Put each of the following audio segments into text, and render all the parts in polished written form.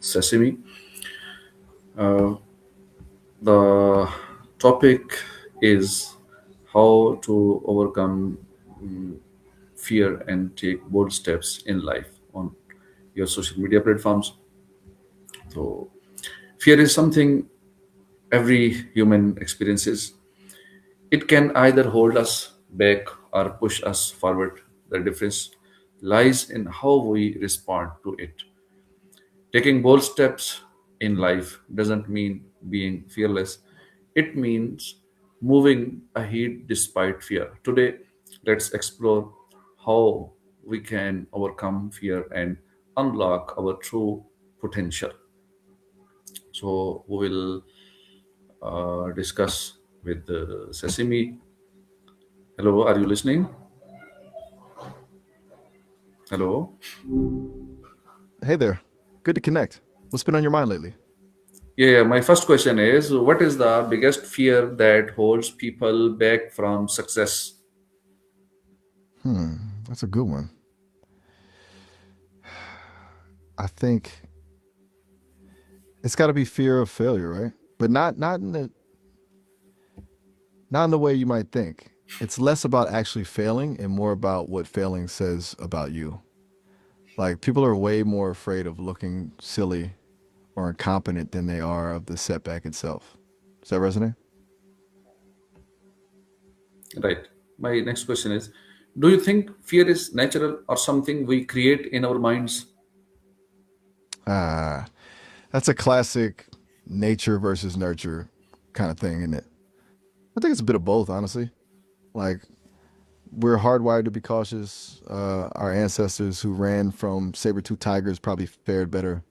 Sesame. Uh, the topic is how to overcome fear and take bold steps in life on your social media platforms. So, fear is something every human experiences. It can either hold us back or push us forward. The difference lies in how we respond to it. Taking bold steps in life doesn't mean being fearless, it means moving ahead despite fear. Today, let's explore how we can overcome fear and unlock our true potential. So, we will discuss with Sesame. Hello, are you listening? Hello. Hey there. Good to connect. What's been on your mind lately? Yeah, my first question is what is the biggest fear that holds people back from success? That's a good one. I think it's got to be fear of failure, right? But not in the way you might think. It's less about actually failing and more about what failing says about you. Like people are way more afraid of looking silly or incompetent than they are of the setback itself. Does that resonate? Right. My next question is do you think fear is natural or something we create in our minds? Ah, that's a classic nature versus nurture kind of thing, isn't it? I think it's a bit of both, honestly. Like we're hardwired to be cautious. Our ancestors who ran from saber-toothed tigers probably fared better,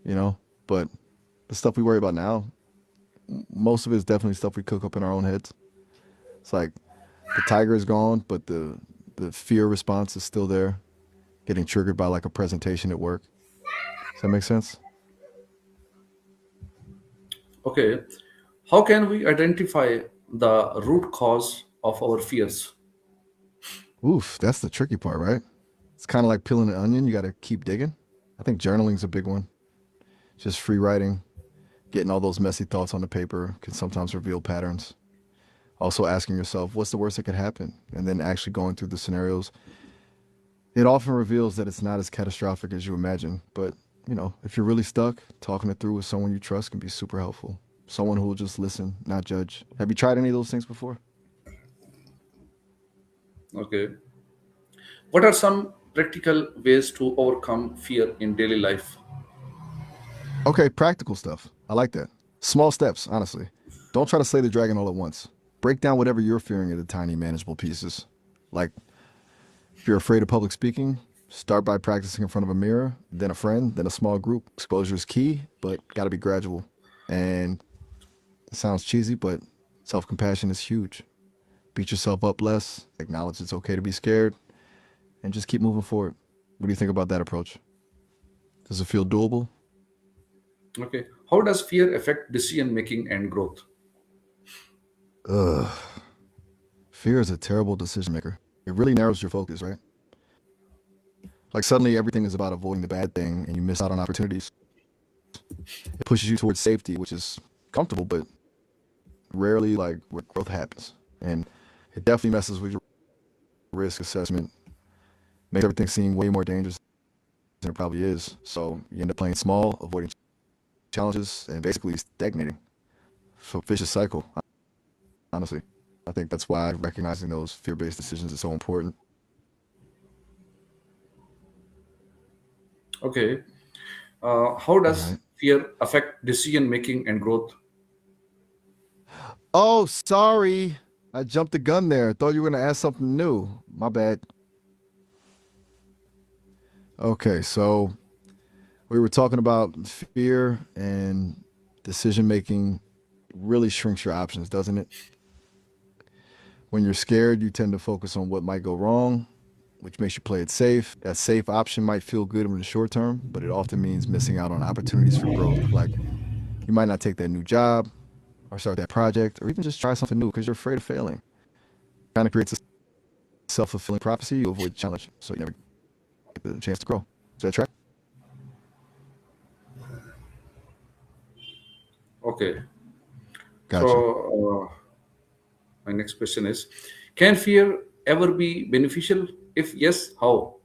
you know. But the stuff we worry about now, most of it is definitely stuff we cook up in our own heads. It's like the tiger is gone, but the fear response is still there, getting triggered by like a presentation at work. Does that make sense? Okay. How can we identify the root cause of our fears? Oof, that's the tricky part, right? It's kind of like peeling an onion. You got to keep digging. I think journaling's a big one. Just free writing, getting all those messy thoughts on the paper can sometimes reveal patterns. Also asking yourself, what's the worst that could happen? And then actually going through the scenarios. It often reveals that it's not as catastrophic as you imagine. But, if you're really stuck, talking it through with someone you trust can be super helpful. Someone who will just listen, not judge. Have you tried any of those things before? Okay. What are some practical ways to overcome fear in daily life? Okay, practical stuff. I like that. Small steps, honestly. Don't try to slay the dragon all at once. Break down whatever you're fearing into tiny, manageable pieces. Like, if you're afraid of public speaking, start by practicing in front of a mirror, then a friend, then a small group. Exposure is key, but got to be gradual. And it sounds cheesy, but self compassion is huge. Beat yourself up less, acknowledge it's okay to be scared, and just keep moving forward. What do you think about that approach? Does it feel doable? Okay. How does fear affect decision making and growth? Ugh. Fear is a terrible decision maker. It really narrows your focus, right? Like suddenly everything is about avoiding the bad thing and you miss out on opportunities. It pushes you towards safety, which is comfortable, but rarely like where growth happens. And it definitely messes with your risk assessment, makes everything seem way more dangerous than it probably is. So you end up playing small, avoiding challenges, and basically stagnating. So vicious cycle, honestly. I think that's why recognizing those fear-based decisions is so important. Okay. How All does right. fear affect decision making and growth? Oh, sorry. I jumped the gun there. Thought you were going to ask something new. My bad. Okay, so we were talking about fear and decision making really shrinks your options, doesn't it? When you're scared, you tend to focus on what might go wrong, which makes you play it safe. That safe option might feel good in the short term, but it often means missing out on opportunities for growth. Like you might not take that new job or start that project or even just try something new because you're afraid of failing. Kind of creates a self fulfilling prophecy. You avoid the challenge, so you never get the chance to grow. Is that track? Okay. Gotcha. So my next question is: can fear ever be beneficial? If yes, how?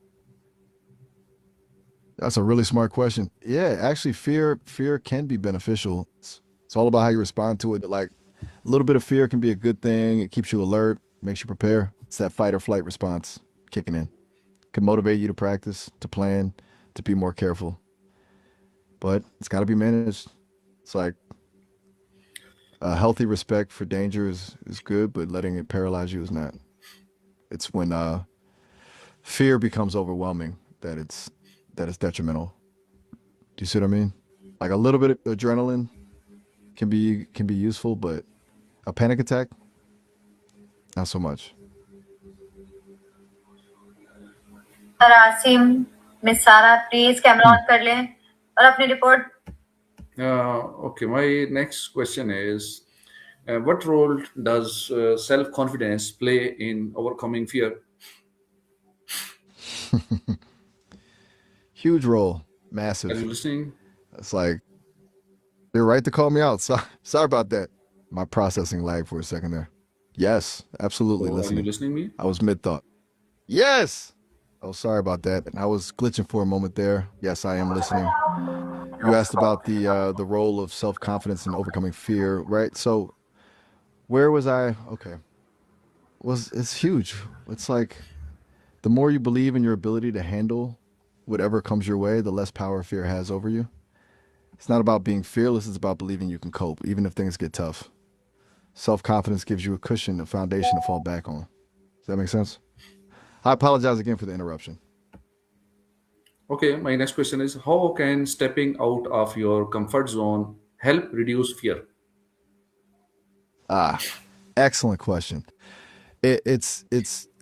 That's a really smart question. Yeah, actually, fear can be beneficial. It's all about how you respond to it. Like a little bit of fear can be a good thing. It keeps you alert, makes you prepare. It's that fight or flight response kicking in. Can motivate you to practice, to plan, to be more careful. But it's got to be managed. It's like a healthy respect for danger is good, but letting it paralyze you is not. It's when fear becomes overwhelming that it's detrimental. Do you see what I mean? Like a little bit of adrenaline can be useful, but a panic attack, not so much. Sir Asim, miss सारा please camera Hmm. On कर लें और अपनी report. Okay, my next question is: what role does self confidence play in overcoming fear? Huge role, Are massive. you listening? It's like they're right to call me out. Sorry about that. My processing lagged for a second there. Yes, absolutely So, are you listening. listening me? I was mid thought. Yes. Oh, sorry about that. I was glitching for a moment there. Yes, I am listening. You asked about the role of self confidence in overcoming fear, right? So where was I? Okay, was it's huge. It's like the more you believe in your ability to handle whatever comes your way, the less power fear has over you. It's not about being fearless, it's about believing you can cope, even if things get tough. Self confidence gives you a cushion, a foundation to fall back on. Does that make sense? I apologize again for the interruption. Okay, my next question is: how can stepping out of your comfort zone help reduce fear? Ah, excellent question. It's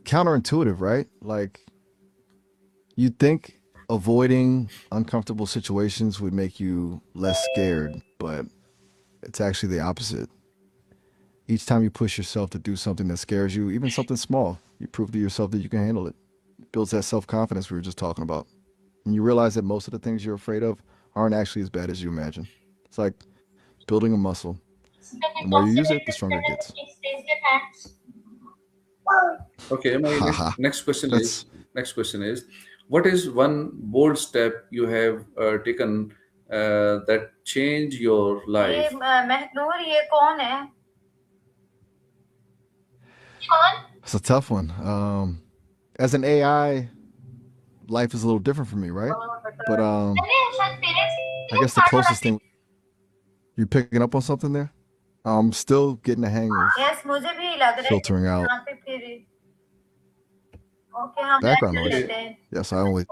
counterintuitive, right? Like you'd think avoiding uncomfortable situations would make you less scared, but it's actually the opposite. Each time you push yourself to do something that scares you, even something small, you prove to yourself that you can handle it. It builds that self confidence we were just talking about. And you realize that most of the things you're afraid of aren't actually as bad as you imagine. It's like building a muscle. The more you use it, the stronger it gets. Okay, my Haha. That's next question is: what is one bold step you have taken that changed your ये life? Mahnoor, ये कौन है? that's a tough one. As an AI, life is a little different for me, right? But I guess the closest thing you picking up on something there. I'm still getting the hang of yes, मुझे भी लग रहा है कि filtering out यहाँ पे फिर. Okay, हम ऐड background कर noise. Okay, लेते हैं. Yes, I only.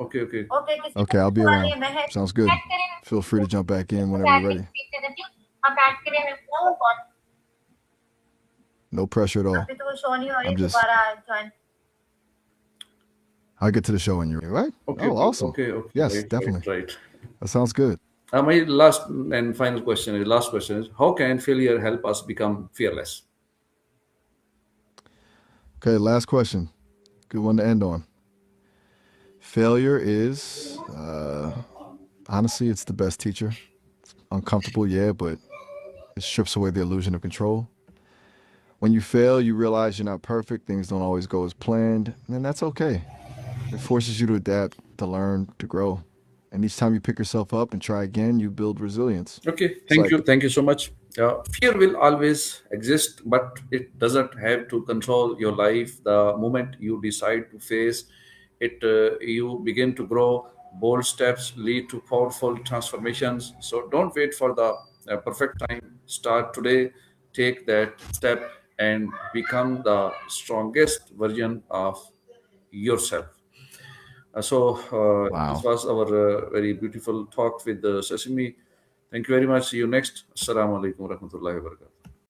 okay, okay, okay, किसी को Okay, I'll be सवाल around. है? महक Sounds good. ऐड करें. Feel free to jump back in whenever you're ready. Speak कर देती हूँ. आप ऐड करें मेरे को. No pressure at all. अभी तो वो शो नहीं हो रही, I'm just. दोबारा join. I'll get to the show when you're ready, right? okay, Oh, okay, awesome. okay, okay. Yes, Right, right, definitely. right. That sounds good. My last and final question is: last question is: how can failure help us become fearless? Okay, last question. Good one to end on. Failure is, honestly, it's the best teacher. It's uncomfortable, yeah, but it strips away the illusion of control. When you fail, you realize you're not perfect. Things don't always go as planned, and that's okay. It forces you to adapt, to learn, to grow. And each time you pick yourself up and try again, you build resilience. Okay, It's like, thank you so much. Fear will always exist, but it doesn't have to control your life. The moment you decide to face it, you begin to grow. Bold steps lead to powerful transformations. So don't wait for the perfect time. Start today, take that step, and become the strongest version of yourself. This wow. was our very beautiful talk with Sesame. Thank you very much. See you next. Assalamu alaikum warahmatullahi wabarakatuh.